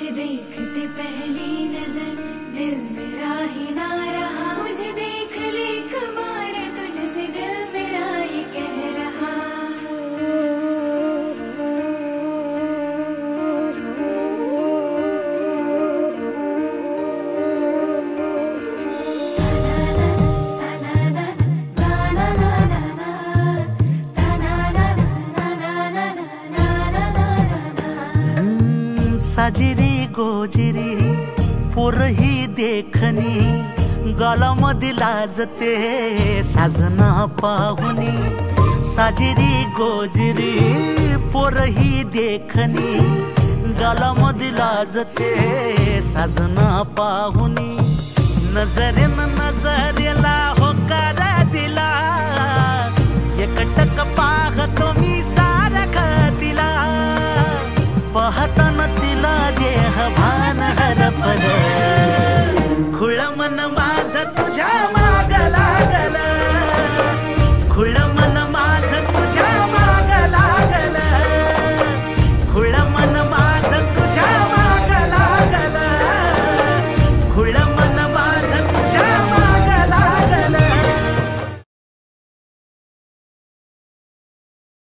तुझे देखते पहली नजर दिल मेरा ही ना रहा। मुझे देख ले एक बार तुझसे दिल मेरा ये कह रहा। साजिरी गोजिरी पोरही देखनी गालामध्ये लाजते साजना पाहुनी। साजिरी गोजिरी पोरही देखनी गालामध्ये लाजते साजना पाहुनी। नजरेन नजरेला होकार दिला एकटक पाहतो मी सारखा दिला पाहता